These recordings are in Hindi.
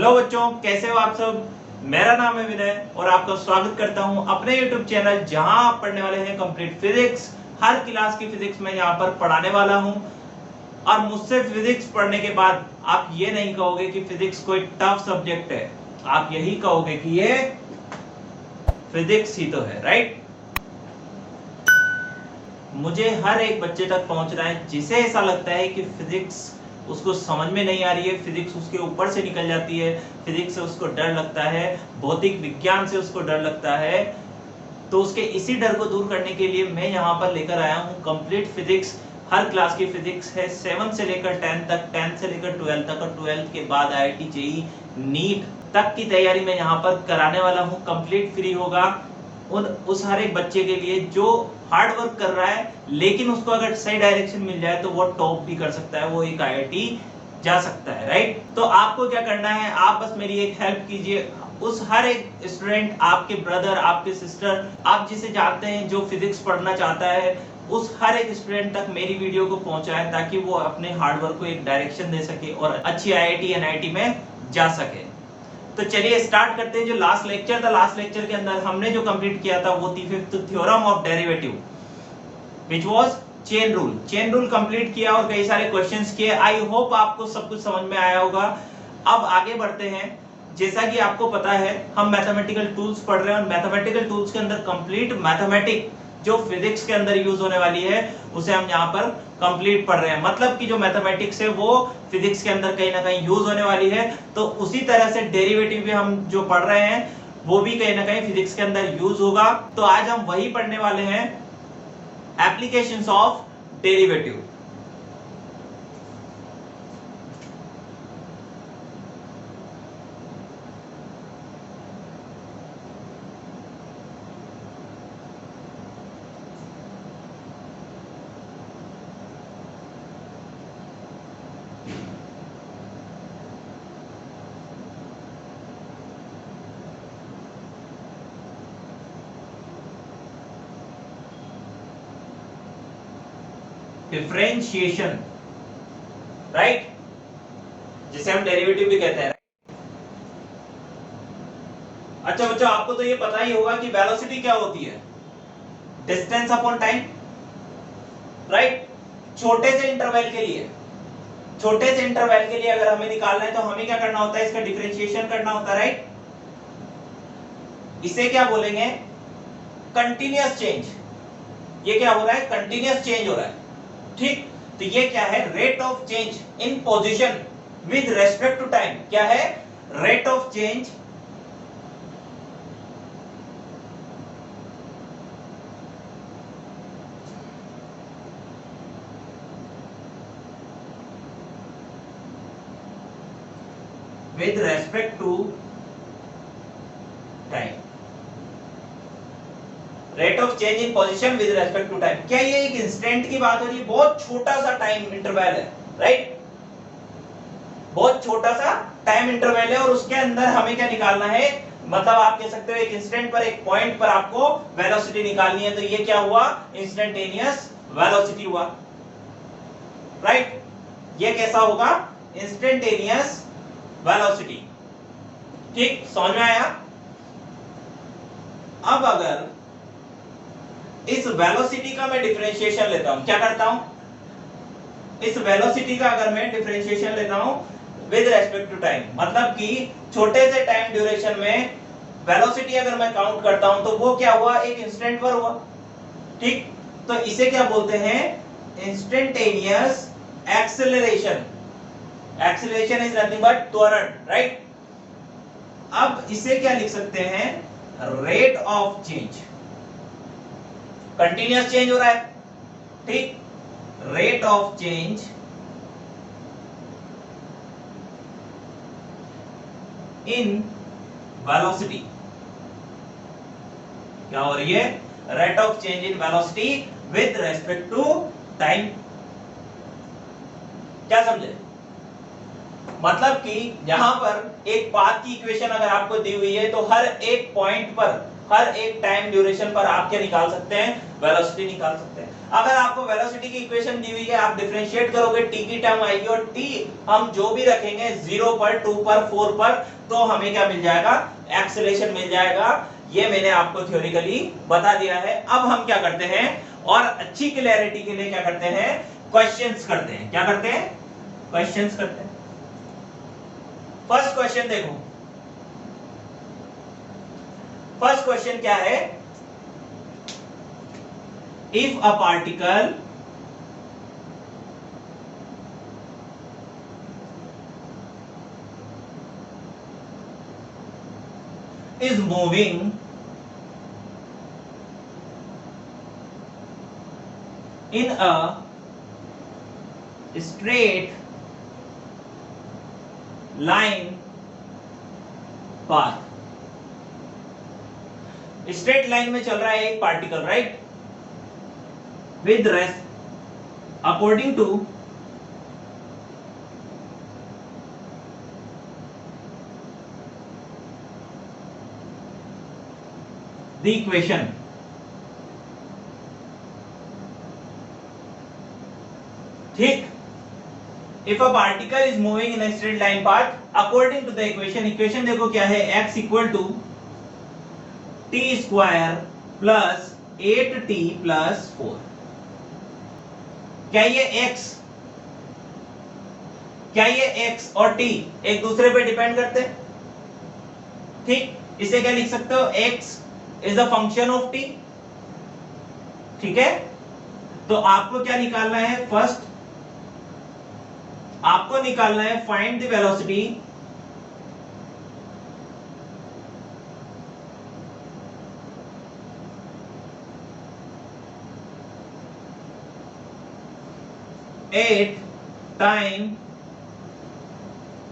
हेलो बच्चों, कैसे हो आप सब। मेरा नाम है विनय और आपका स्वागत करता हूं अपने YouTube चैनल जहां आप पढ़ने वाले हैं कंप्लीट फिजिक्स। हर क्लास की फिजिक्स मैं यहां पर पढ़ाने वाला हूं और मुझसे फिजिक्स पढ़ने के बाद आप ये नहीं कहोगे कि फिजिक्स कोई टफ सब्जेक्ट है, आप यही कहोगे कि ये फिजिक्स ही तो है, राइट। मुझे हर एक बच्चे तक पहुंचना है जिसे ऐसा लगता है कि फिजिक्स उसको समझ में नहीं आ रही है, फिजिक्स उसके ऊपर से निकल जाती है, फिजिक्स से उसको डर लगता है, भौतिक विज्ञान से उसको डर लगता है। तो उसके इसी डर को दूर करने के लिए मैं यहाँ पर लेकर आया हूँ कंप्लीट फिजिक्स। हर क्लास की फिजिक्स है 7 से लेकर 10 तक, 10 से लेकर 12 तक और 12 के बाद IIT JEE नीट तक की तैयारी मैं यहाँ पर कराने वाला हूँ। कंप्लीट फ्री होगा उस हर एक बच्चे के लिए जो हार्ड वर्क कर रहा है, लेकिन उसको अगर सही डायरेक्शन मिल जाए तो वो टॉप भी कर सकता है, वो एक IIT जा सकता है, राइट। तो आपको क्या करना है, आप बस मेरी एक हेल्प कीजिए। उस हर एक स्टूडेंट, आपके ब्रदर, आपके सिस्टर, आप जिसे जानते हैं जो फिजिक्स पढ़ना चाहता है, उस हर एक स्टूडेंट तक मेरी वीडियो को पहुंचाएं ताकि वो अपने हार्ड वर्क को एक डायरेक्शन दे सके और अच्छी IIT NIT में जा सके। तो चलिए स्टार्ट करते हैं। जो लास्ट लेक्चर था, लास्ट लेक्चर के अंदर हमने जो कंप्लीट किया था वो थी fifth theorem of derivative which was chain rule. Chain rule complete किया और कई सारे क्वेश्चंस किए। आई होप आपको सब कुछ समझ में आया होगा। अब आगे बढ़ते हैं। जैसा कि आपको पता है हम मैथमेटिकल टूल्स पढ़ रहे हैं और मैथमेटिकल टूल्स के अंदर कंप्लीट मैथमेटिक जो फिजिक्स के अंदर यूज होने वाली है उसे हम यहाँ पर कंप्लीट पढ़ रहे हैं। मतलब कि जो मैथमेटिक्स है वो फिजिक्स के अंदर कहीं ना कहीं यूज होने वाली है। तो उसी तरह से डेरिवेटिव भी हम जो पढ़ रहे हैं वो भी कहीं ना कहीं फिजिक्स के अंदर यूज होगा। तो आज हम वही पढ़ने वाले हैं, applications of derivative. Differentiation, right, जिसे हम डेरिवेटिव भी कहते हैं। अच्छा बच्चों, आपको तो ये पता ही होगा कि वेलोसिटी क्या होती है, डिस्टेंस अपॉन टाइम, राइट। छोटे से इंटरवल के लिए, छोटे से इंटरवल के लिए अगर हमें निकालना है तो हमें क्या करना होता है, इसका डिफरेंशिएशन करना होता है, राइट। इसे क्या बोलेंगे, कंटीन्यूअस चेंज। ये क्या हो रहा है, कंटीन्यूअस चेंज हो रहा है, ठीक। तो ये क्या है, rate of change in position with respect to time. क्या है, rate of change with respect to time, rate of change in position with respect to time. क्या ये एक इंस्टेंट की बात हो रही है, बहुत छोटा सा टाइम इंटरवल है, राइट। बहुत छोटा सा टाइम इंटरवल है और उसके अंदर हमें क्या निकालना है, मतलब आप कह सकते हो एक इंस्टेंट पर, एक पॉइंट पर आपको वेलोसिटी निकालनी है। तो ये क्या हुआ, इंस्टेंटेनियस वेलोसिटी हुआ, राइट। ये कैसा होगा, इंस्टेंटेनियस वेलोसिटी, ठीक, समझ में आया। अब अगर इस वेलोसिटी का मैं डिफरेंशिएशन लेता हूं, क्या करता हूं, इस वेलोसिटी का अगर मैं डिफरेंशिएशन लेता हूं विद रेस्पेक्ट टू टाइम, मतलब कि छोटे से टाइम ड्यूरेशन में वेलोसिटी अगर मैं काउंट करता हूं तो वो क्या हुआ, एक इंस्टेंट पर हुआ, ठीक। तो इसे क्या बोलते हैं, instantaneous acceleration. Acceleration is nothing but त्वरण, राइट। अब इसे क्या लिख सकते हैं, rate of change. Continuous change हो रहा है, ठीक, rate of change in velocity. क्या हो रही है, rate of change in velocity with respect to time. क्या समझे, मतलब कि यहां पर एक पाथ की इक्वेशन अगर आपको दी हुई है तो हर एक पॉइंट पर हर एक टाइम ड्यूरेशन पर आप क्या निकाल सकते हैं, वेलोसिटी निकाल सकते हैं। अगर आपको वेलोसिटी की इक्वेशन दी हुई है, आप डिफरेंशिएट करोगे, टी की टर्म आएगी और टी हम जो भी रखेंगे 0 पर, 2 पर, 4 पर, तो हमें क्या मिल जाएगा, एक्सेलरेशन मिल जाएगा। ये मैंने आपको थ्योरेटिकली बता दिया है। अब हम क्या करते हैं, और अच्छी क्लैरिटी के लिए क्या करते हैं, क्वेश्चंस करते हैं। क्या करते हैं, क्वेश्चंस करते हैं। फर्स्ट क्वेश्चन देखो, फर्स्ट क्वेश्चन क्या है, if a particle is moving in a straight line path, straight line में चल रहा है एक particle, right, with rest according to the equation ठीक, if a particle is moving in a straight line path according to the equation, equation देखो क्या है, x equal to t square plus 8t plus 4। क्या ये x और t एक दूसरे पे डिपेंड करते हैं, ठीक, इसे क्या लिख सकते हो, x is a function of t, ठीक है। तो आपको क्या निकालना है, फर्स्ट आपको निकालना है find the velocity at time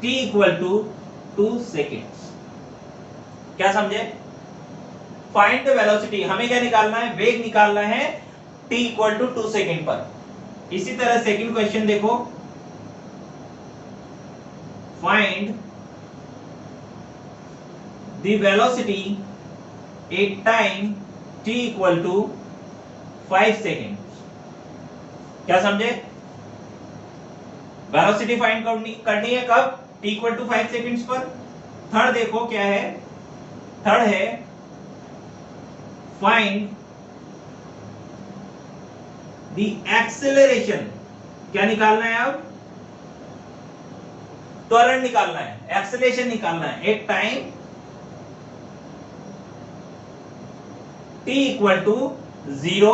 t equal to 2 seconds. क्या समझे, फाइंड द वेलोसिटी, हमें क्या निकालना है, वेग निकालना है t इक्वल टू 2 सेकेंड पर। इसी तरह सेकंड क्वेश्चन देखो, find the velocity at time t equal to 5 seconds. क्या समझे, वेलोसिटी फाइंड करनी है कब, t इक्वल टू 5 सेकेंड्स पर। थर्ड देखो क्या है, थर्ड है फाइंड द एक्सेलरेशन, क्या निकालना है, अब त्वरण निकालना है, एक्सेलरेशन निकालना है एक time t equal to 0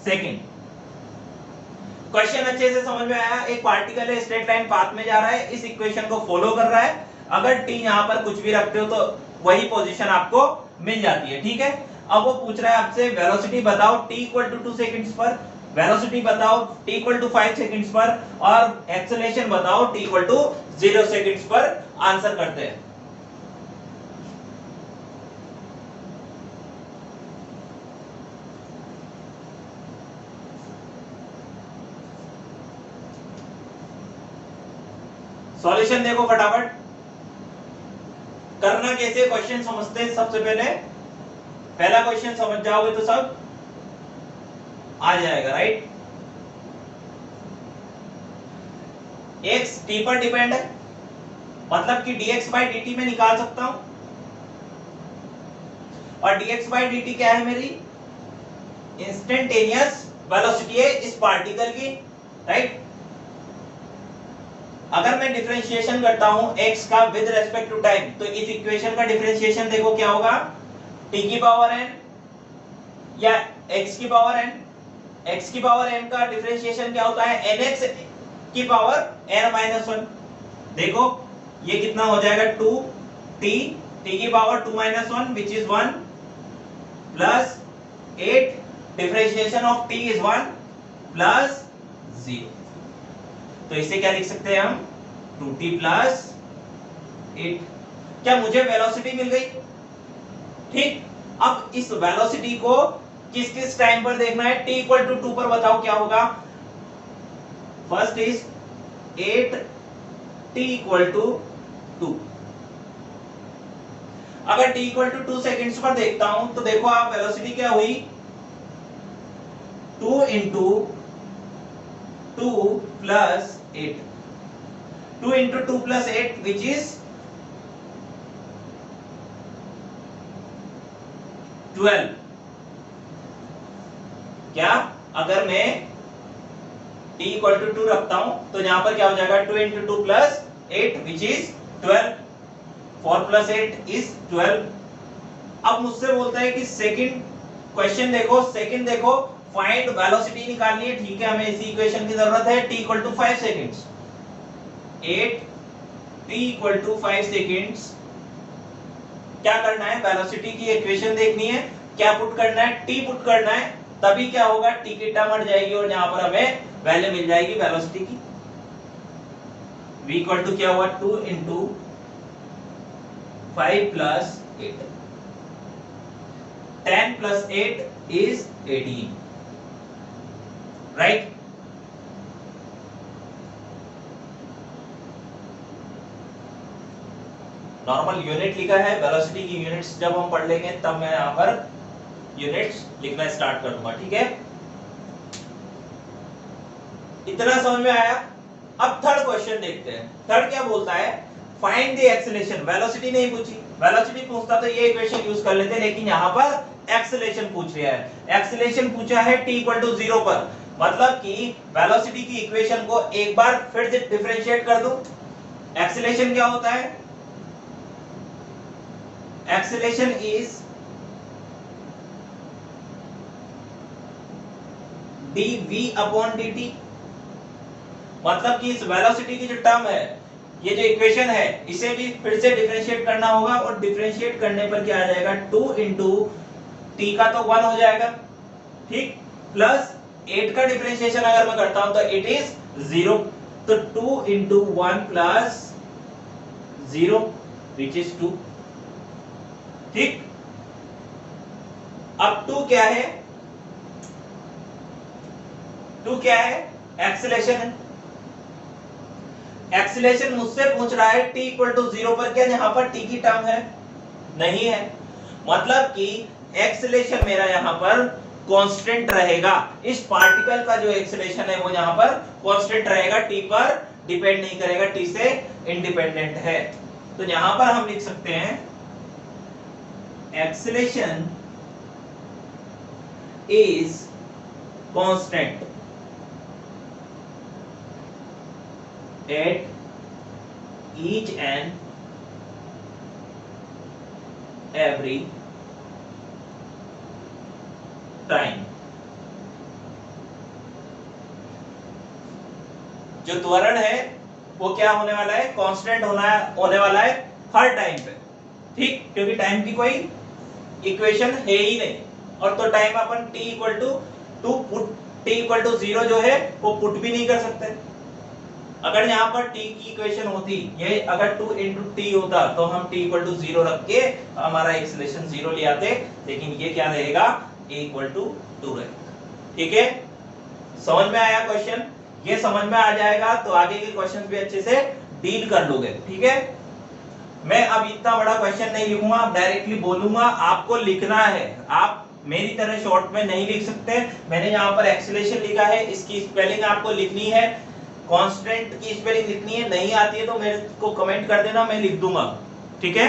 second. Question अच्छे से समझ में आया, एक पार्टिकल है स्ट्रेट लाइन पाथ में जा रहा है, इस इक्वेशन को फॉलो कर रहा है, अगर t यहां पर कुछ भी रखते हो तो वही पोजीशन आपको मिल जाती है, ठीक है। अब वो पूछ रहा है आपसे वेलोसिटी बताओ t इक्वल टू 2 सेकंड्स पर, वेलोसिटी बताओ t इक्वल टू 5 सेकंड्स पर, और एक्सेलरेशन बताओ t इक्वल टू 0 सेकंड्स पर। आंसर करते हैं। सॉल्यूशन देखो फटाफट, करना कैसे, क्वेश्चन समझते हैं। सबसे पहले पहला क्वेश्चन समझ जाओगे तो सब आ जाएगा, राइट। x t पर डिपेंड है, मतलब कि dx by dt में निकाल सकता हूं, और dx by dt क्या है, मेरी इंस्टेंटेनियस वेलोसिटी है इस पार्टिकल की, राइट। अगर मैं डिफरेंशिएशन करता हूं x का विद रेस्पेक्ट टू टाइम, तो इस इक्वेशन का डिफरेंशिएशन देखो क्या होगा, t की पावर n या x की पावर n, x की पावर n का डिफरेंशिएशन क्या होता है, nx की पावर n माइनस 1। देखो ये कितना हो जाएगा, 2t, t की power 2 minus 1 which is 1 plus 8, differentiation of t is 1 plus 0। तो इसे क्या लिख सकते हैं हम, 2t प्लस 8। क्या मुझे वेलोसिटी मिल गई, ठीक। अब इस वेलोसिटी को किस किस टाइम पर देखना है, t इक्वल टू 2 पर बताओ क्या होगा। First is 8t equal to 2। अगर t इक्वल टू 2 सेकेंड्स पर देखता हूं तो देखो आप वेलोसिटी क्या हुई 2 into 2 plus 8 2 into 2 plus 8 which is 12। क्या अगर मैं t इक्वल टू 2 रखता हूं तो यहां पर क्या हो जाएगा 2 into 2 plus 8 which is 12। 4 plus 8 is 12। अब मुझसे बोलता है कि सेकंड क्वेश्चन देखो, सेकंड देखो, फाइंड वेलोसिटी निकालनी है। ठीक है, हमें इसी इक्वेशन की जरूरत है। t equal to 5 seconds 8 t equal to 5 seconds. क्या करना है, वेलोसिटी की इक्वेशन देखनी है, क्या पुट करना है, t पुट करना है, तभी क्या होगा t की टर्म हट जाएगी और यहां पर हमें वैल्यू मिल जाएगी वेलोसिटी की। v इक्वल टू क्या हुआ 2 into 5 plus 8 10 plus 8 is 18 right. Normal unit लिखा है, वेलोसिटी की यूनिट्स जब हम पढ़ लेंगे तब मैं यहां पर यूनिट्स लिखना स्टार्ट कर दूंगा। ठीक है, इतना समझ में आया। अब थर्ड क्वेश्चन देखते हैं। थर्ड क्या बोलता है, फाइंड द एक्सेलरेशन। वेलोसिटी नहीं पूछी, वेलोसिटी पूछता तो ये इक्वेशन यूज कर लेते, लेकिन यहां पर एक्सेलरेशन पूछ रहा है। एक्सेलरेशन पूछा है t इक्वल टू 0 पर, मतलब कि वेलोसिटी की इक्वेशन को एक बार फिर से डिफरेंशिएट कर दूं। एक्सेलरेशन क्या होता है, acceleration is dv upon dt। मतलब कि इस वेलोसिटी की जो टर्म है, ये जो इक्वेशन है, इसे भी फिर से डिफरेंशिएट करना होगा और डिफरेंशिएट करने पर क्या आ जाएगा 2 इंटू टी का तो 1 हो जाएगा, ठीक, प्लस 8 का डिफरेंशिएशन अगर मैं करता हूं तो इट इज 0, तो 2 इंटू 1 प्लस 0 विच इज 2। ठीक, अब 2 क्या है, 2 क्या है, एक्सेलरेशन है। एक्सेलरेशन मुझसे पूछ रहा है t इक्वल टू 0 पर, क्या यहां पर t की टर्म है, नहीं है, मतलब कि एक्सेलरेशन मेरा यहां पर कांस्टेंट रहेगा। इस पार्टिकल का जो एक्सेलरेशन है वो यहां पर कांस्टेंट रहेगा, t पर डिपेंड नहीं करेगा, t से इंडिपेंडेंट है। तो यहां पर हम लिख सकते हैं acceleration is constant at each and every time। जो त्वरण है वो क्या होने वाला है, कांस्टेंट होने वाला है हर टाइम पे, ठीक, क्योंकि टाइम की कोई इक्वेशन है ही नहीं। और तो टाइम अपन t equal to 2 put, t equal to 0 जो है वो पुट भी नहीं कर सकते। अगर यहाँ पर t की इक्वेशन होती, ये अगर 2 इंटू टी होता तो हम t इक्वल टू 0 रख के हमारा एक्सेलरेशन 0 ले आते, लेकिन ये क्या रहेगा, a इक्वल टू 2 रहेगा। ठीक है, समझ में आया क्वेश्चन, ये समझ में आ जाएगा तो आगे के क्वेश्चंस भी अच्छे से डील कर लोगे। ठीक है, मैं अब इतना बड़ा क्वेश्चन नहीं लिखूंगा, डायरेक्टली बोलूंगा, आपको लिखना है। आप मेरी तरह शॉर्ट में नहीं लिख सकते। मैंने यहाँ पर एक्सेलरेशन लिखा है, इसकी स्पेलिंग आपको लिखनी है, कांस्टेंट की स्पेलिंग लिखनी है, नहीं आती है तो मेरे को कमेंट कर देना, मैं लिख दूंगा। ठीक है,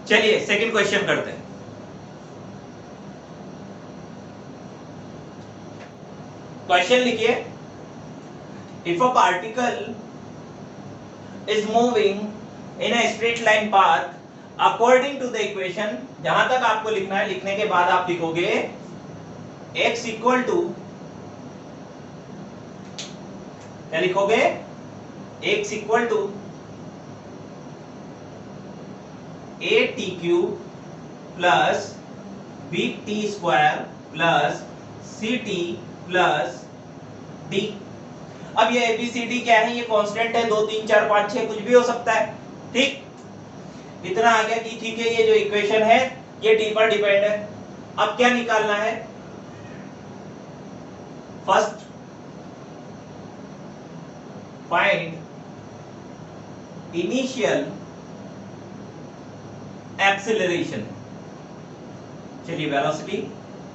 चलिए सेकंड क्वेश्चन करते हैं। क्वेश्चन लिखिए, if a particle is moving in a straight line path according to the equation, जहां तक आपको लिखना है, लिखने के बाद आप लिखोगे x इक्वल टू, क्या लिखोगे, x equal to a t cube plus b t square plus c t plus d। अब ये ABCD क्या है, ये कांस्टेंट है, 2 3 4 5 6 कुछ भी हो सकता है। ठीक, इतना आ गया कि ठीक है, ये जो इक्वेशन है ये t पर डिपेंड है। अब क्या निकालना है, फर्स्ट फाइंड इनिशियल एक्सेलरेशन। चलिए वेलोसिटी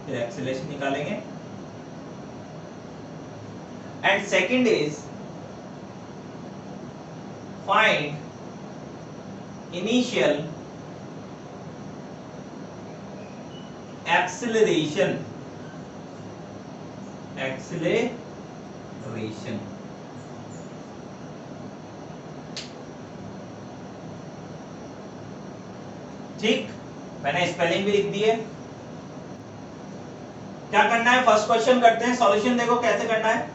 फिर एक्सेलरेशन निकालेंगे। And second is find initial acceleration. Acceleration ठीक, मैंने स्पेलिंग भी लिख दी है। क्या करना है, फर्स्ट क्वेश्चन करते हैं, सॉल्यूशन देखो कैसे करना है।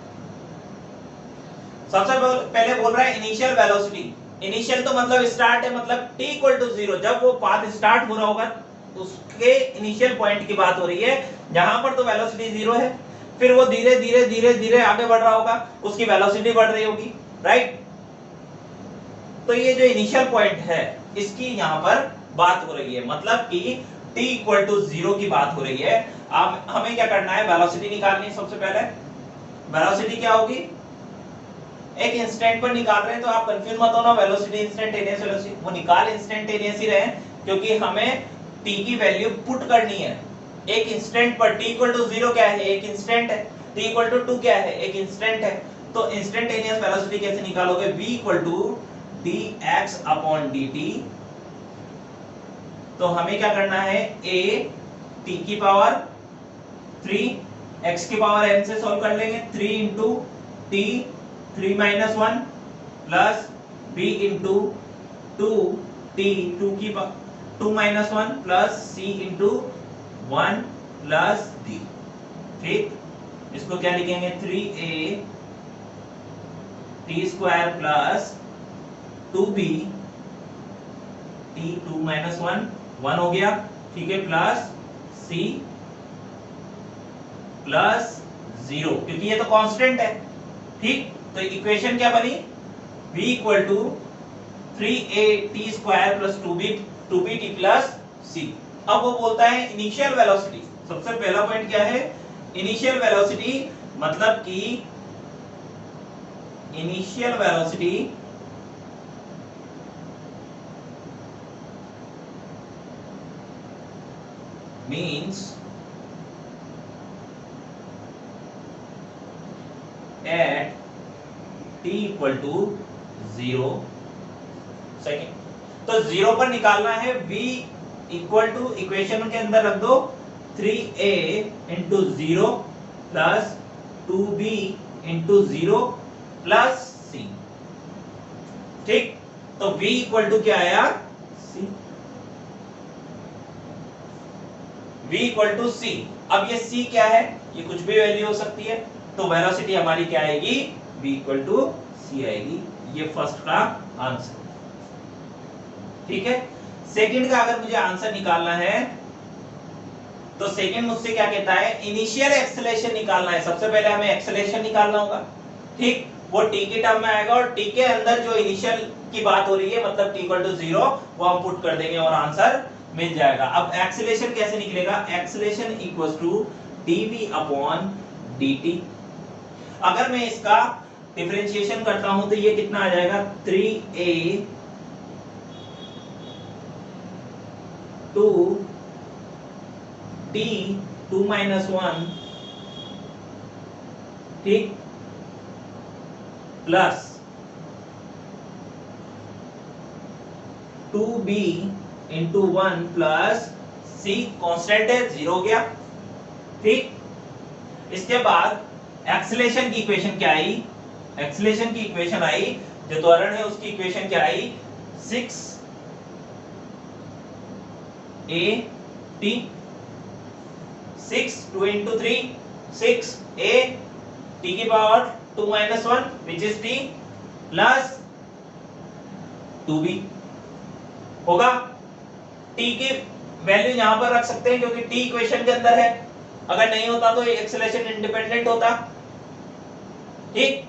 सबसे पहले बोल रहा है इनिशियल वेलोसिटी। इनिशियल तो मतलब स्टार्ट है, मतलब t इक्वल टू 0, जब वो पाथ स्टार्ट हो रहा होगा उसके इनिशियल पॉइंट की बात हो रही है, जहां पर तो वेलोसिटी 0 है, फिर वो धीरे धीरे धीरे धीरे आगे बढ़ रहा होगा, उसकी वेलोसिटी बढ़ रही होगी, राइट। तो ये जो इनिशियल पॉइंट है इसकी यहां पर बात हो रही है, मतलब कि t इक्वल टू 0 की बात हो रही है। अब हमें क्या करना है, वेलोसिटी निकालनी है। सबसे पहले वेलोसिटी क्या होगी, एक इंस्टेंट पर निकाल रहे हैं तो आप कंफ्यूज मत होना, वेलोसिटी इंस्टेंटेनियस वेलोसिटी वो निकाल इंस्टेंटेनियस ही रहे, क्योंकि हमें t की वैल्यू पुट करनी है एक इंस्टेंट पर। t इक्वल टू 0 क्या है, एक इंस्टेंट है। t इक्वल टू 2 क्या है, एक इंस्टेंट है। तो इंस्टेंटेनियस वेलोसिटी कैसे निकालोगे, v equal to dx upon dt। तो हमें क्या करना है, a t की पावर 3 x की पावर n से सॉल्व कर लेंगे, 3 into t 3 minus 1 plus b into 2 t 2 minus 1 plus c into 1 plus d। ठीक, इसको क्या लिखेंगे, 3a t square plus 2b t 2 minus 1 हो गया, ठीक है, प्लस c प्लस 0, क्योंकि ये तो कांस्टेंट है। ठीक, तो इक्वेशन क्या बनी, v equal to 3a t square plus 2b t plus c। अब वो बोलता है इनिशियल वेलोसिटी। सबसे पहला पॉइंट क्या है, इनिशियल वेलोसिटी, मतलब कि initial velocity means at t equal to 0 second. तो 0 पर निकालना है, v इक्वल टू इक्वेशन के अंदर रख दो 3a into 0 plus 2b into 0 plus c। ठीक, तो v इक्वल टू क्या आया, c, v equal to c। अब ये c क्या है, ये कुछ भी वैल्यू हो सकती है, तो वेलोसिटी हमारी क्या आएगी, v इक्वल टू c आएगी। ये फर्स्ट का आंसर। ठीक है, सेकंड का अगर मुझे आंसर निकालना है तो सेकंड मुझसे क्या कहता है, इनिशियल एक्सेलरेशन निकालना है। सबसे पहले हमें एक्सेलरेशन निकालना होगा। ठीक, वो t के टर्म में आएगा और t के अंदर जो इनिशियल की बात हो रही है, मतलब t इक्वल टू 0, वो हम पुट कर देंगे और आंसर मिल जाएगा। अब एक्सेलरेशन कैसे निकलेगा, acceleration equals to dv upon dt। अगर मैं इसका डिफरेंशिएशन करता हूं तो ये कितना आ जाएगा, 3a 2 t 2 माइनस 1, ठीक, plus 2b into 1 plus c, constant है, 0 हो गया। ठीक, इसके बाद एक्सेलरेशन की इक्वेशन क्या आई, एक्सेलरेशन की इक्वेशन आई, जो त्वरण है उसकी इक्वेशन क्या आई, 6a t, 6 2 into 3 6a t की power 2 minus 1 which is t plus 2b होगा। t की वैल्यू यहां पर रख सकते हैं क्योंकि t इक्वेशन के अंदर है, अगर नहीं होता तो एक्सेलरेशन इंडिपेंडेंट होता। ठीक,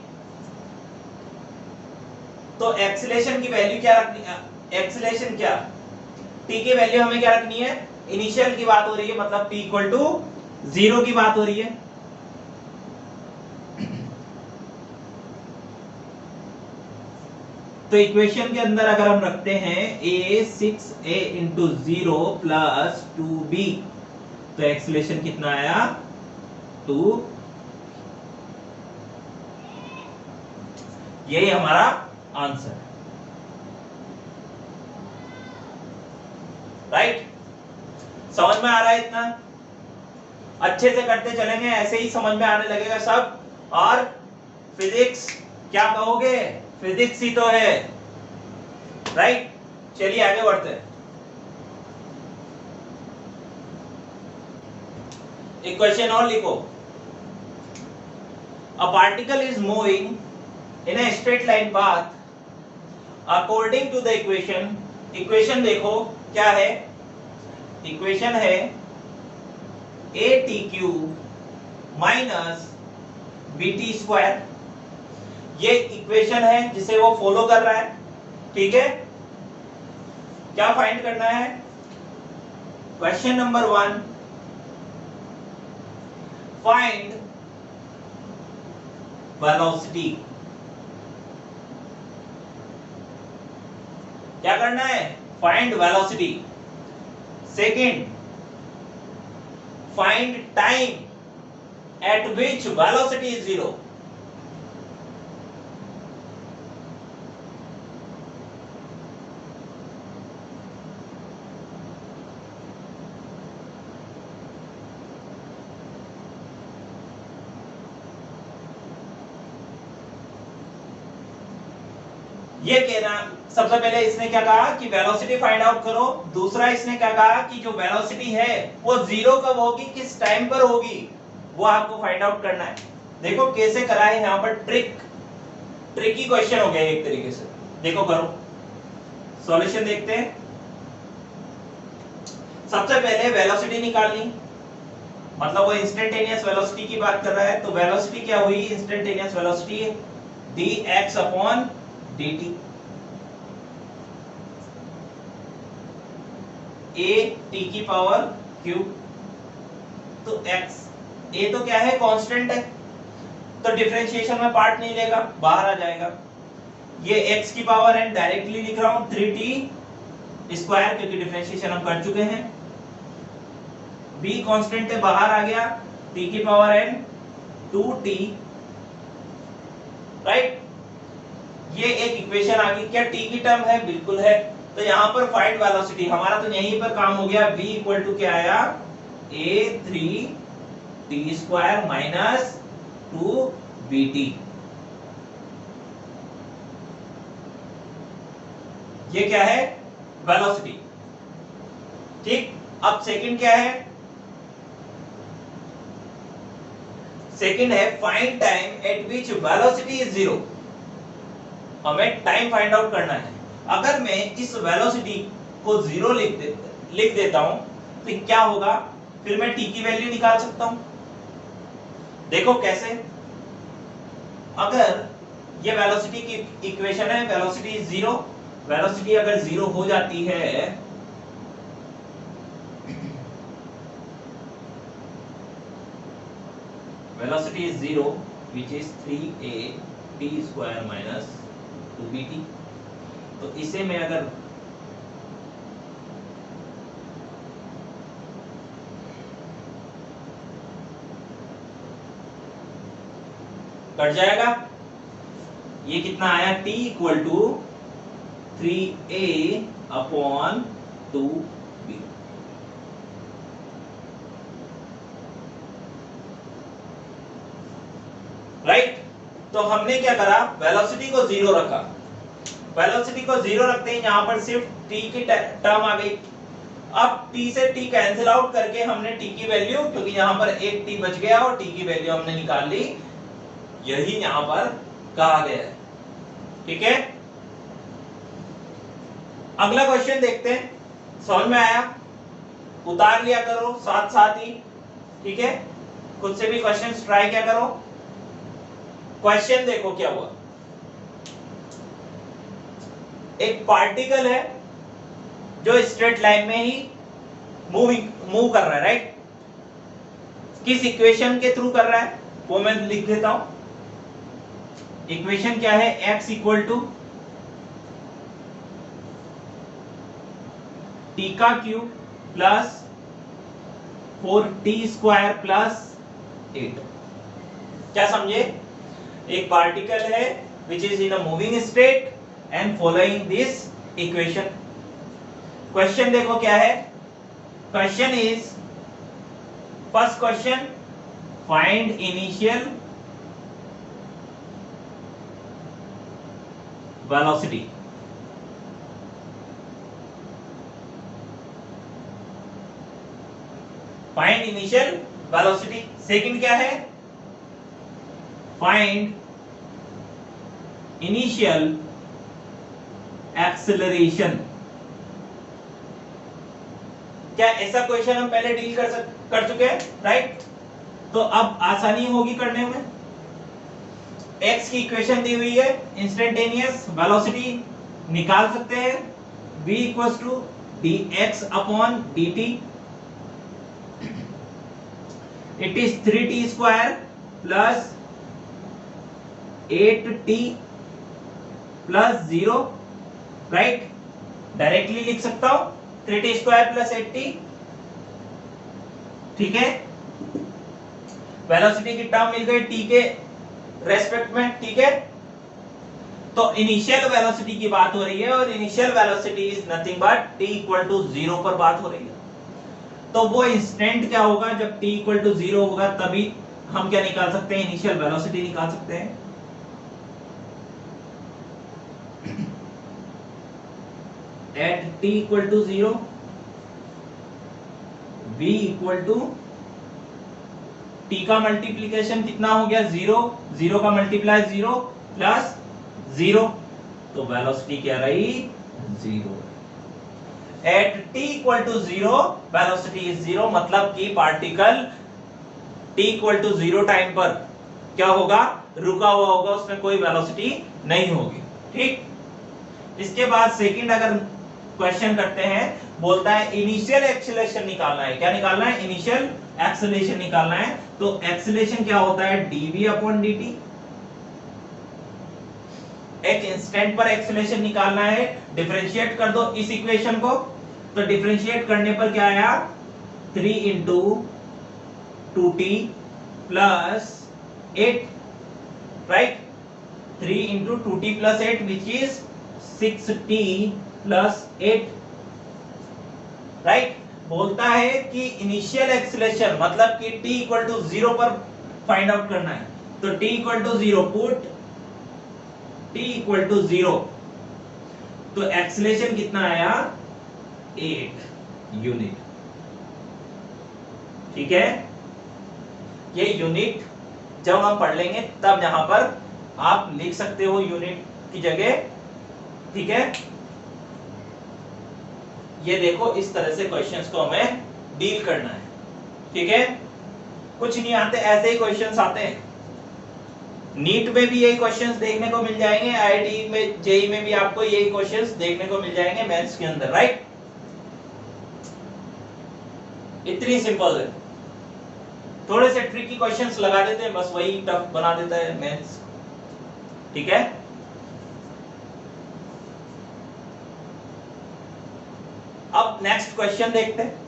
तो एक्सेलरेशन की वैल्यू क्या रखनी है, एक्सेलरेशन क्या, t की वैल्यू हमें क्या रखनी है, इनिशियल की बात हो रही है, मतलब t इक्वल टू 0 की बात हो रही है। तो इक्वेशन के अंदर अगर हम रखते हैं a 6a into 0 plus 2b, तो एक्सलेशन कितना आया 2। यही हमारा आंसर है, राइट। समझ में आ रहा है? इतना अच्छे से करते चलेंगे, ऐसे ही समझ में आने लगेगा सब। और फिजिक्स क्या कहोगे, फिजिक्स ही तो है, राइट। चलिए आगे बढ़ते हैं। एक क्वेश्चन और लिखो। अ particle is moving in a straight line path according to the equation। Equation देखो क्या है, इक्वेशन है ATQ माइनस BT स्क्वायर। ये इक्वेशन है जिसे वो फॉलो कर रहा है, ठीक है। क्या फाइंड करना है? Question number 1, find velocity. क्या करना है? Find velocity. Second, find time eight which velocity is 0। ये कहना, सबसे पहले इसने क्या कहा कि वेलोसिटी फाइंड आउट करो। दूसरा इसने क्या कहा कि जो वेलोसिटी है वो 0 कब होगी, किस टाइम पर होगी, वो आपको फाइंड आउट करना है। देखो कैसे करा है यहाँ पर, ट्रिकी क्वेश्चन हो गया एक तरीके से। देखो करो, सॉल्यूशन देखते हैं। सबसे पहले वेलोसिटी निकालनी, मतलब वो इंस्टेंटेनियस वेलोसिटी की बात कर रहा है। तो वेलोसिटी क्या हुई, instantaneous velocity dx upon dt। a t की पावर q, तो x, a तो क्या है, कांस्टेंट है, तो डिफरेंशिएशन में पार्ट नहीं लेगा, बाहर आ जाएगा। ये x की पावर n डायरेक्टली लिख रहा हूं 3t स्क्वायर, क्योंकि डिफरेंशिएशन हम कर चुके हैं। b कांस्टेंट है, बाहर आ गया, t की पावर n 2t, राइट। ये एक इक्वेशन आ गई। क्या t की टर्म है? बिल्कुल है। तो यहाँ पर फाइंड वेलोसिटी, हमारा तो यहीं पर काम हो गया। v इक्वल टू क्या आया, a3t स्क्वायर माइनस 2bt। ये क्या है, वेलोसिटी, ठीक। अब सेकंड क्या है, सेकंड है find time eight which velocity is 0। हमें टाइम फाइंड आउट करना है। अगर मैं इस वेलोसिटी को 0 लिख देता हूं तो क्या होगा, फिर मैं t की वैल्यू निकाल सकता हूं। देखो कैसे, अगर ये वेलोसिटी की इक्वेशन है, वेलोसिटी इज 0, वेलोसिटी अगर 0 हो जाती है velocity is 0 which is 3a t square minus 2bt। तो इसे मैं अगर कट जाएगा, ये कितना आया, t equal to 3a upon 2b। Right. तो हमने क्या करा, वेलोसिटी को 0 रखा। वेलोसिटी को 0 रखते ही यहां पर सिर्फ t की टर्म आ गई। अब t से t कैंसिल आउट करके हमने t की वैल्यू, क्योंकि यहां पर एक t बच गया और t की वैल्यू हमने निकाल ली, यही यहां पर कहा गया है, ठीक है। अगला क्वेश्चन देखते हैं, समझ में आया, उतार लिया करो साथ साथ ही, ठीक है। खुद से भी क्वेश्चंस ट्राई क्या करो। क्वेश्चन देखो क्या हुआ, एक पार्टिकल है जो स्ट्रेट लाइन में ही मूव कर रहा है, राइट। किस इक्वेशन के थ्रू कर रहा है वो मैं लिख देता हूं। इक्वेशन क्या है, x इक्वल टू टी का cube plus 4t square plus 8। क्या समझे? एक पार्टिकल है which is in a moving state and following this equation। Question देखो क्या है। Question is, first question, find initial velocity. Find initial velocity. Second क्या है? Find initial acceleration. क्या ऐसा क्वेश्चन हम पहले डील कर चुके हैं, राइट? तो अब आसानी होगी करने में। x की इक्वेशन दी हुई है, इंस्टेंटेनियस वेलोसिटी निकाल सकते हैं, v equals to dx upon dt। It is 3t square plus 8t plus 0, right? Directly लिख सकता हूं 3t स्क्वायर प्लस 8t, ठीक है? वेलोसिटी की टर्म मिल गई t के रेस्पेक्ट में, ठीक है? तो इनिशियल वेलोसिटी की बात हो रही है और initial velocity is nothing but t equal to 0 पर बात हो रही है। तो वो इंस्टेंट क्या होगा जब t इक्वल टू 0 होगा, तभी हम क्या निकाल सकते हैं? इनिशियल वेलोसिटी निकाल सकते हैं। At t equal to 0 v equal to t का मल्टीप्लीकेशन कितना हो गया? 0, 0 का मल्टीप्लाई 0 प्लस 0, तो वेलोसिटी क्या रही? 0। At t equal to 0 velocity is 0, मतलब कि particle t equal to 0 time पर क्या होगा? रुका हुआ होगा, उसमें कोई वेलोसिटी नहीं होगी, ठीक? इसके बाद सेकंड अगर क्वेश्चन करते हैं, बोलता है इनिशियल एक्सेलरेशन निकालना है। क्या निकालना है? इनिशियल एक्सेलरेशन निकालना है। तो एक्सेलरेशन क्या होता है? dv upon dt। एक इंस्टेंट पर एक्सेलरेशन निकालना है, डिफरेंशिएट कर दो इस इक्वेशन को। तो डिफरेंशिएट करने पर क्या आया? 3 into 2t plus 8, right? 3 into 2t plus 8 which is 6t plus 8, right? बोलता है कि इनिशियल एक्सेलरेशन मतलब कि t इक्वल टू 0 पर फाइंड आउट करना है। तो t equal to 0, put t equal to 0, तो एक्सेलरेशन कितना आया? 8 यूनिट, ठीक है? ये यूनिट जब हम पढ़ लेंगे तब यहां पर आप लिख सकते हो यूनिट की जगह, ठीक है? ये देखो, इस तरह से क्वेश्चंस को हमें डील करना है, ठीक है? कुछ नहीं आते, ऐसे ही क्वेश्चंस आते हैं। नीट में भी यही क्वेश्चंस देखने को मिल जाएंगे, आईआईटी में, जेई में भी आपको यही क्वेश्चंस देखने को मिल जाएंगे मैथ्स के अंदर, राइट? इतनी सिंपल है। थोड़े से ट्रिकी क्वेश्चंस लगा देते हैं, बस वही टफ बना देता है मैथ्स, ठीक है? अब नेक्स्ट क्वेश्चन देखते हैं।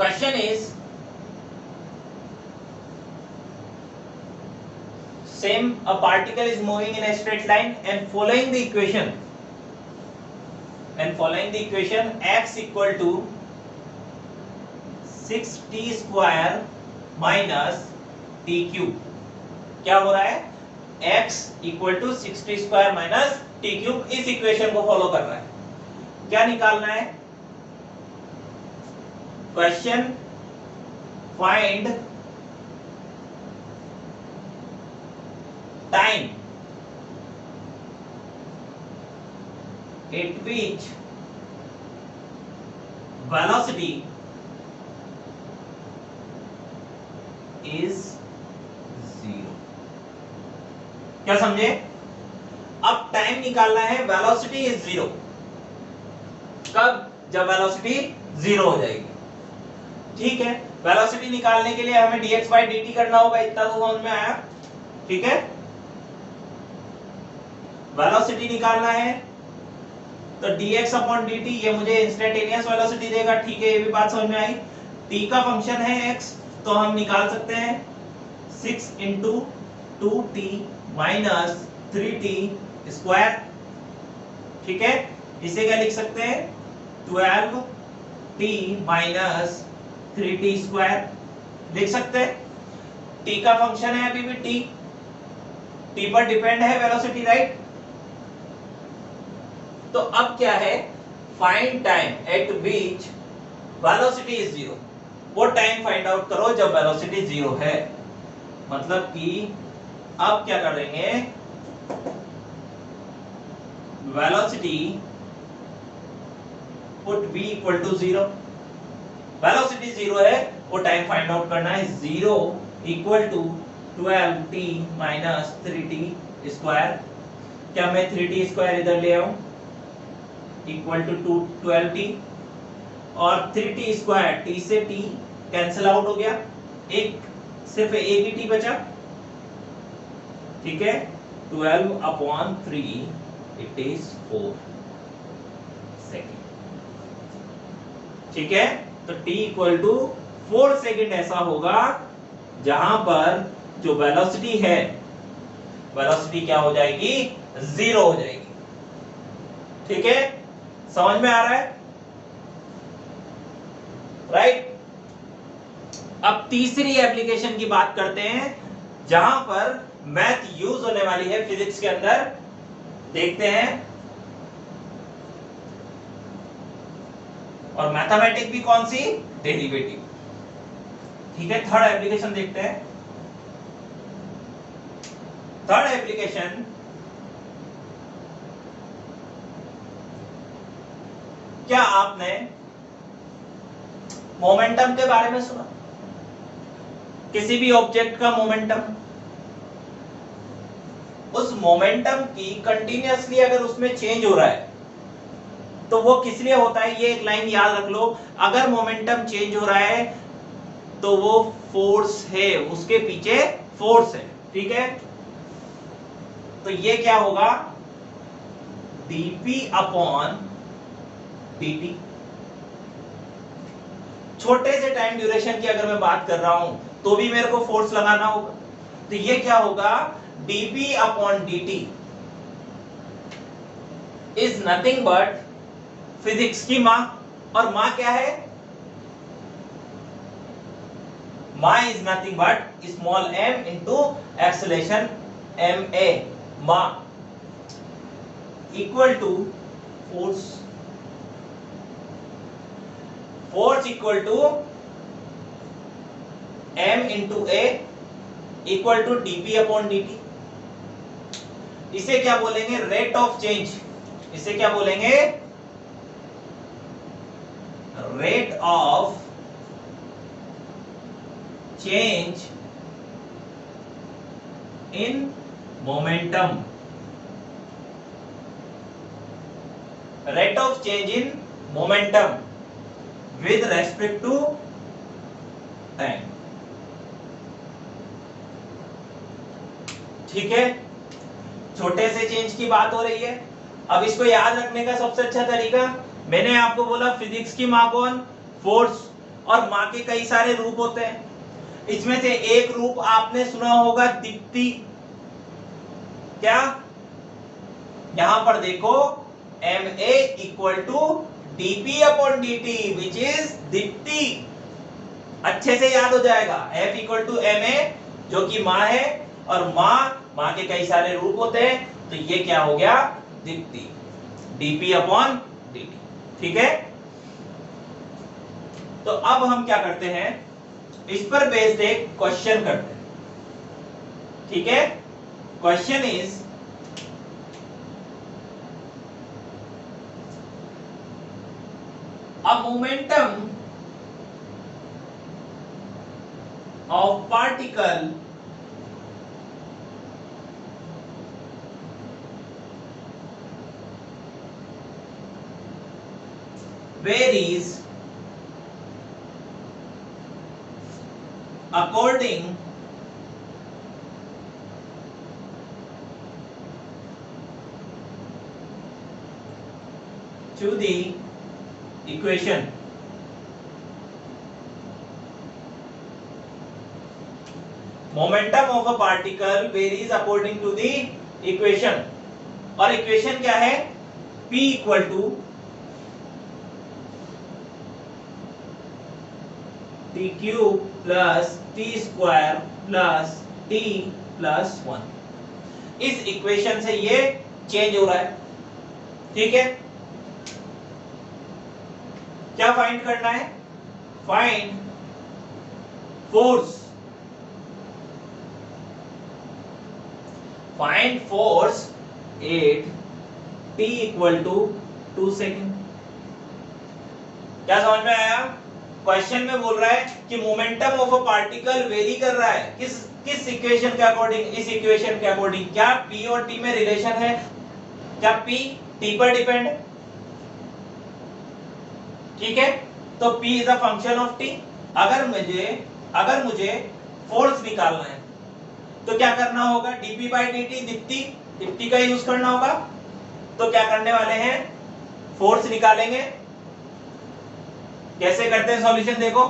Question is, same, a particle is moving in a straight line and following the equation, x equal to 6t square minus t cube। क्या हो रहा है? x equal to 6t square minus t cube, इस इक्वेशन को फॉलो कर रहा है। क्या निकालना है? Question, find time at which velocity is 0। क्या समझे? अब टाइम निकालना है, वेलोसिटी इज 0 कब? जब वेलोसिटी जीरो हो जाएगी। ठीक है, वेलोसिटी निकालने के लिए हमें dx by dt करना होगा, इतना तो समझ में आया। ठीक है, वेलोसिटी निकालना है तो dx अपॉन dt ये मुझे इंस्टेंटेनियस वेलोसिटी देगा। ठीक है, ये भी बात समझ में आई। t का फंक्शन है x, तो हम निकाल सकते हैं 6 into 2t minus 3t square. ठीक है, इसे क्या लिख सकते हैं 12t माइनस 3t स्क्वायर लिख सकते हैं। t का फंक्शन है अभी भी t पर डिपेंड है वेलोसिटी, राइट। तो अब क्या है, find time eight which velocity is zero. वो टाइम फाइंड आउट करो जब वेलोसिटी जीरो है। मतलब कि अब क्या करेंगे, velocity put v equal to zero. Velocity zero है, वो टाइम फाइंड आउट करना है। Zero equal to 12t minus 3t square. क्या मैं 3t स्क्वायर इधर ले आऊं, इक्वल टू 12t, और 3t स्क्वायर t से t कैंसिल आउट हो गया, एक सिर्फ एक ही t बचा। ठीक है, 12 अपॉन 3 इट इज 4 सेकेंड। ठीक है, तो t इक्वल टू 4 सेकेंड ऐसा होगा जहां पर जो वेलोसिटी है, वेलोसिटी क्या हो जाएगी, जीरो हो जाएगी। ठीक है, समझ में आ रहा है, राइट। अब तीसरी एप्लीकेशन की बात करते हैं जहां पर मैथ यूज होने वाली है फिजिक्स के अंदर। देखते हैं, और मैथमेटिक भी कौन सी, डेरिवेटिव। ठीक है, थर्ड एप्लीकेशन देखते हैं। थर्ड एप्लीकेशन, क्या आपने मोमेंटम के बारे में सुना, किसी भी ऑब्जेक्ट का मोमेंटम, उस मोमेंटम की कंटिन्यूअसली अगर उसमें चेंज हो रहा है तो वो किस लिए होता है, ये एक लाइन याद रख लो। अगर मोमेंटम चेंज हो रहा है तो वो फोर्स है, उसके पीछे फोर्स है। ठीक है, तो ये क्या होगा, dp अपॉन dt। छोटे से टाइम ड्यूरेशन की अगर मैं बात कर रहा हूं तो भी मेरे को फोर्स लगाना होगा, तो ये क्या होगा, dp upon dt is nothing but physics की मां। और मां क्या है, मां is nothing but small m into acceleration ma, मां equal to force. Force equal to m into a equal to dp upon dt। इसे क्या बोलेंगे, रेट ऑफ चेंज। इसे क्या बोलेंगे, rate of change in momentum. Rate of change in momentum with respect to time. ठीक है, छोटे से चेंज की बात हो रही है। अब इसको याद रखने का सबसे अच्छा तरीका, मैंने आपको बोला फिजिक्स की मां कौन, फोर्स, और मां के कई सारे रूप होते हैं। इसमें से एक रूप आपने सुना होगा, दीप्ति। क्या, यहां पर देखो ma equal to dp upon dt which is दीप्ति। अच्छे से याद हो जाएगा, F इक्वल टू ma जो कि मां है, और मां के कई सारे रूप होते हैं, तो ये क्या हो गया, दीप्ति, dp अपॉन dt। ठीक है, तो अब हम क्या करते हैं, इस पर बेस्ड एक क्वेश्चन करते हैं। ठीक है, question is, a momentum of particle varies according to the equation. Momentum of a particle varies according to the equation. और इक्वेशन क्या है? P equal to t cube plus t square plus t plus 1। इस इक्वेशन से ये चेंज हो रहा है, ठीक है। क्या फाइंड करना है? Find force. Find force at t equal to 2 second. क्या समझ में आया? क्वेश्चन में बोल रहा है कि momentum of a particle very कर रहा है किस इक्वेशन के अकॉर्डिंग? इस इक्वेशन के अकॉर्डिंग। क्या p और t में रिलेशन है? क्या p t पर डिपेंड है? ठीक है, तो p is a function of t। अगर मुझे फोर्स निकालना है तो क्या करना होगा? dp बाई dt, दीप्ति का यूज करना होगा। तो क्या करने वाले हैं? फोर्स निकालेंगे। कैसे करते हैं सॉल्यूशन देखो।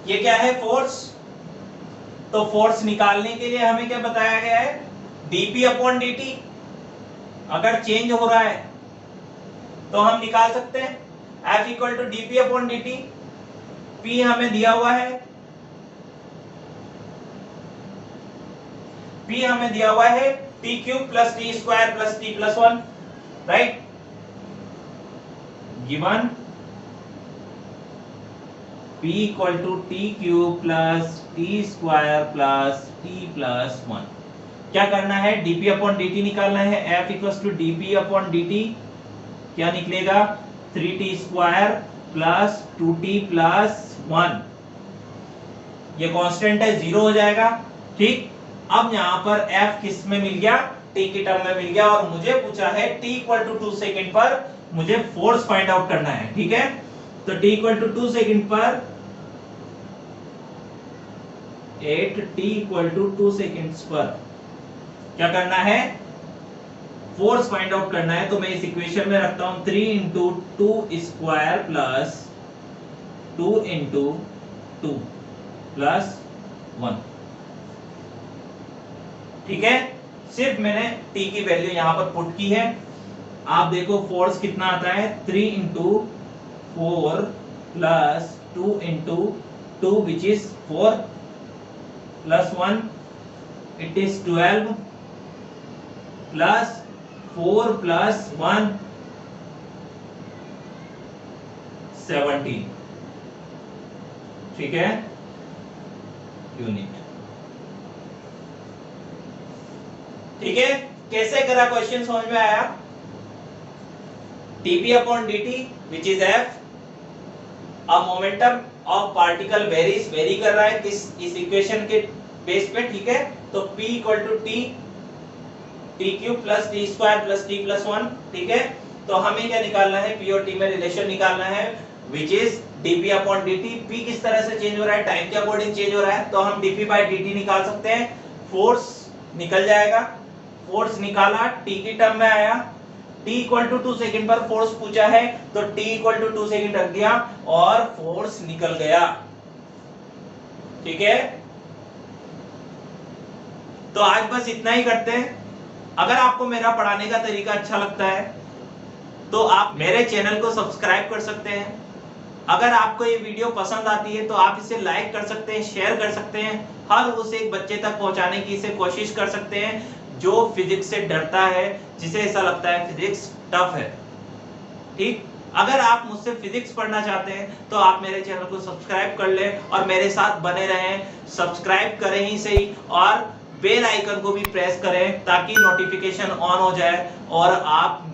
ये क्या है? फोर्स। तो फोर्स निकालने के लिए हमें क्या बताया गया है? dp upon dt। अगर चेंज हो रहा है तो हम निकाल सकते हैं F equal to dp upon dt। P हमें दिया हुआ है, P हमें दिया हुआ है t cube plus t square plus t plus 1, right. Given P equal to t cube plus t square plus t plus 1। क्या करना है? dp अपॉन dt निकालना है। F equal to dp upon dt क्या निकलेगा? 3t square plus 2t plus 1। ये कांस्टेंट है, 0 हो जाएगा, ठीक। अब यहाँ पर F किस में मिल गया? t की टर्म में मिल गया। और मुझे पूछा है t इक्वल टू 2 सेकेंड पर मुझे फोर्स फाइंड आउट करना है, ठीक है। तो t इक्वल टू 2 सेकेंड पर 8t इक्वल टू 2 सेकेंड्स पर क्या करना है? फोर्स फाइंड आउट करना है। तो मैं इस इक्वेशन में रखता हूं 3 into 2 square plus 2 into 2 plus 1, ठीक है। सिर्फ मैंने t की वैल्यू यहां पर पुट की है। आप देखो फोर्स कितना आता है? 3 into 4 plus 2 into 2 which is 4 plus 1, it is 12 plus 4 plus 1 17, ठीक है, यूनिट। ठीक है, कैसे करा? क्वेश्चन समझ में आया? dp upon dt which is f। अब मोमेंटम ऑफ पार्टिकल वेरी कर रहा है किस? इस इक्वेशन के बेस पे, ठीक है। तो p equal to t cube plus t square plus t plus 1, ठीक है। तो हमें क्या निकालना है? p और t में रिलेशन निकालना है which is dp upon dt। p किस तरह से चेंज हो रहा है? टाइम के अकॉर्डिंग चेंज हो रहा है। तो हम dp बाई dt निकाल सकते हैं। फोर्स निकल जाएगा। फोर्स निकाला, t की टर्म में आया। t इक्वल टू 2 सेकेंड पर फोर्स पूछा है तो t इक्वल टू 2 सेकेंड रख दिया और फोर्स निकल गया, ठीक है। तो आज बस इतना ही करते हैं। अगर आपको मेरा पढ़ाने का तरीका अच्छा लगता है तो आप मेरे चैनल को सब्सक्राइब कर सकते हैं। अगर आपको ये वीडियो पसंद आती है तो आप इसे लाइक कर सकते हैं, शेयर कर सकते हैं, हर उस एक बच्चे तक पहुंचाने की इसे कोशिश कर सकते हैं जो फिजिक्स से डरता है, जिसे ऐसा लगता है फिजिक्स टफ है, ठीक। अगर आप मुझसे फिजिक्स पढ़ना चाहते हैं तो आप मेरे चैनल को सब्सक्राइब कर लें और मेरे साथ बने रहें। सब्सक्राइब करें ही सही और बेल आइकन को भी प्रेस करें ताकि नोटिफिकेशन ऑन हो जाए और आप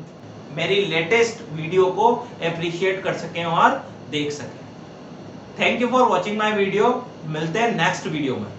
मेरी लेटेस्ट वीडियो को अप्रिशिएट कर सकें और देख सकें। Thank you for watching my video. मिलते हैं नेक्स्ट वीडियो में।